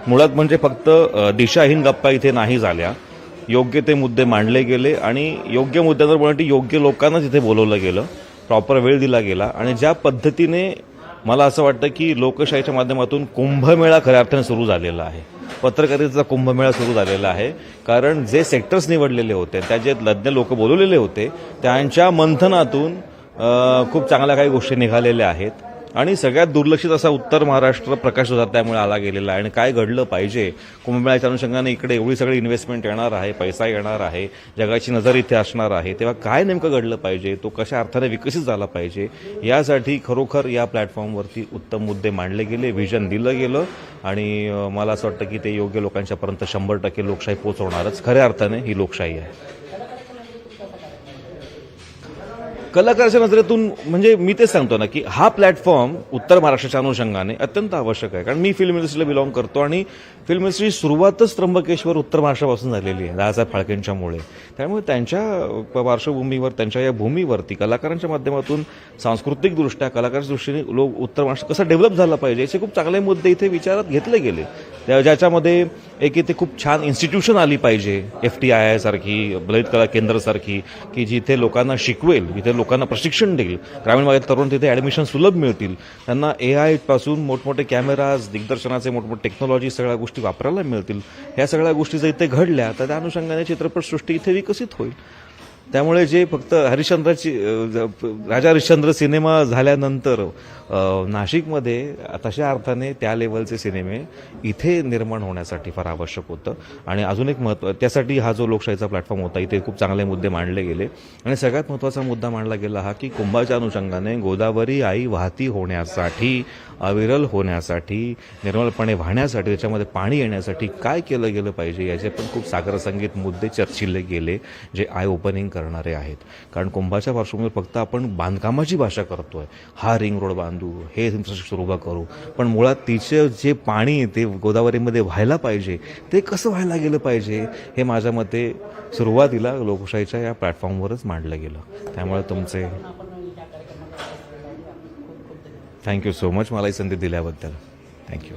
मुळात म्हणजे फक्त दिशाहीन गप्पा इथे नाही झाल्या. योग्य ते मुद्दे मांडले गेले आणि योग्य मुद्द्यांवर बोलण्यासाठी योग्य लोकांना तिथे बोलवलं गेलं, प्रॉपर वेळ दिला गेला आणि ज्या पद्धतीने मला असं वाटतं की लोकशाहीच्या माध्यमातून कुंभमेळा खऱ्या अर्थाने सुरू झालेला आहे. पत्रकारितेचा कुंभमेळा सुरू झालेला आहे. कारण जे सेक्टर्स निवडलेले होते, त्या जे तज्ज्ञ लोक बोलवलेले होते, त्यांच्या मंथनातून खूप चांगल्या काही गोष्टी निघालेल्या आहेत आणि सगळ्यात दुर्लक्षित असा उत्तर महाराष्ट्र प्रकाश त्यामुळे आला गेलेला आहे. आणि काय घडलं पाहिजे कुंभमेळ्याच्या अनुषंगाने, इकडे एवढी सगळी इन्व्हेस्टमेंट येणार आहे, पैसा येणार आहे, जगाची नजर इथे असणार आहे, तेव्हा काय नेमकं घडलं पाहिजे, तो कशा अर्थाने विकसित झाला पाहिजे, यासाठी खरोखर या प्लॅटफॉर्मवरती उत्तम मुद्दे मांडले गेले, व्हिजन दिलं गेलं आणि मला असं वाटतं की ते योग्य लोकांच्यापर्यंत 100% लोकशाही पोहोचवणारच खऱ्या अर्थाने ही लोकशाही आहे. कलाकाराच्या नजरेतून म्हणजे मी तेच सांगतो ना की हा प्लॅटफॉर्म उत्तर महाराष्ट्राच्या अनुषंगाने अत्यंत आवश्यक आहे. कारण मी फिल्म इंडस्ट्रीला बिलॉंग करतो आणि फिल्म इंडस्ट्री सुरुवातच त्र्यंबकेश्वर उत्तर महाराष्ट्रापासून झालेली आहे दादासाहेब फाळकेंच्यामुळे. त्यामुळे त्यांच्या पार्श्वभूमीवर, त्यांच्या या भूमीवरती कलाकारांच्या माध्यमातून सांस्कृतिकदृष्ट्या कलाकाराच्या दृष्टीने लोक उत्तर महाराष्ट्र कसं डेव्हलप झालं पाहिजे याचे खूप चांगले मुद्दे इथे विचारात घेतले गेले. ज्याच्यामध्ये एक इथे खूप छान इन्स्टिट्यूशन आली पाहिजे, FTII सारखी, ललित कला केंद्र सारखी, की जिथे लोकांना शिकवेल, जिथे लोकांना प्रशिक्षण देईल, ग्रामीण भागात तरुण तिथे ॲडमिशन सुलभ मिळतील, त्यांना AI पासून मोठमोठे कॅमेराज, दिग्दर्शनाचे मोठमोठे टेक्नॉलॉजी सगळ्या गोष्टी वापरायला मिळतील. ह्या सगळ्या गोष्टी जर इथे घडल्या तर त्या अनुषंगाने चित्रपटसृष्टी इथे विकसित होईल. त्यामुळे जे फक्त राजा हरिश्चंद्र सिनेमा झाल्यानंतर नाशिकमध्ये तशा अर्थाने त्या लेवलचे सिनेमे इथे निर्माण होण्यासाठी फार आवश्यक होतं. आणि अजून एक त्यासाठी हा जो लोकशाहीचा प्लॅटफॉर्म होता, इथे खूप चांगले मुद्दे मांडले गेले आणि सगळ्यात महत्त्वाचा मुद्दा मांडला गेला हा की कुंभाच्या अनुषंगाने गोदावरी आई वाहती होण्यासाठी, अविरल होण्यासाठी, निर्मलपणे वाहण्यासाठी, त्याच्यामध्ये पाणी येण्यासाठी काय केलं गेलं पाहिजे याचे पण खूप सागरसंगीत मुद्दे चर्चिले गेले, जे आय ओपनिंग करणारे आहेत. कारण कुंभाच्या पार्श्वभूमीवर फक्त आपण बांधकामाची भाषा करतोय, हा रिंग रोड बांधू, हे इन्फ्रास्ट्रक्चर उभं करू, पण मुळात तिचं जे पाणी ते गोदावरीमध्ये व्हायला पाहिजे ते कसं व्हायला गेलं पाहिजे हे माझ्या मते सुरुवातीला लोकशाहीच्या या प्लॅटफॉर्मवरच मांडलं गेलं. त्यामुळे तुमचे थँक्यू सो मच मला ही संधी दिल्याबद्दल. थँक्यू.